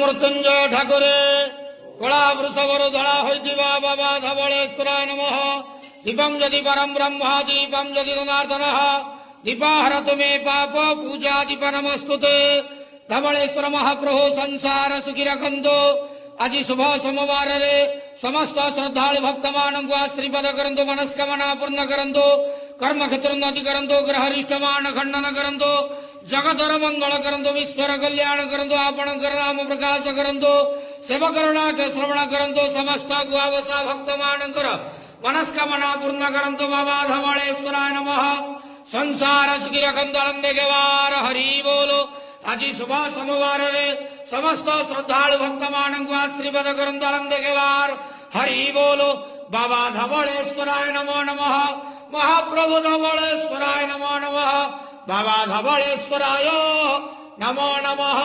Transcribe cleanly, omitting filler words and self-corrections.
मृत्युंजय ठाकुरे कला वृषभर धड़ा होइतिबा बाबा धवलेश्वराय नमः। दीपम यदि परम ब्रह्म दीपम यदि जनार्दन दीपाहरतु मे पाप पूजा दीप नमस्तुते। धवलेश्वर महाप्रभु संसार सुखी रखंतु। आज शुभ सोमवार रे समस्त श्रद्धालु भक्त मान आशीर्वाद करंतु मनस्कामना पूर्ण करंतु कर्म क्षेत्र उन्नति करंतु ग्रह रिष्टमान खंडन करंतु जगतर मंगल करंतु विश्वर कल्याण करंतु आपण नाम प्रकाश करंतु सेवकरणा के श्रवण करंतु समस्त गुआवसा भक्त मानकर मनस्कामना पूर्ण करंतु बाबा धवलेश्वराय नमः। संसार सुखी रखंतु आनंद गेवार हरि बोलो। आज शुभ सोमवार रे समस्त श्रद्धालु भक्त मान आशीर्वाद करंतु आनंद गेवार हरि बोलो। बाबा धवलेश्वराय नमो नमः। महाप्रभु धवलेश्वराय नमो नमः। बाबा धवलेश्वराय नमो नमः।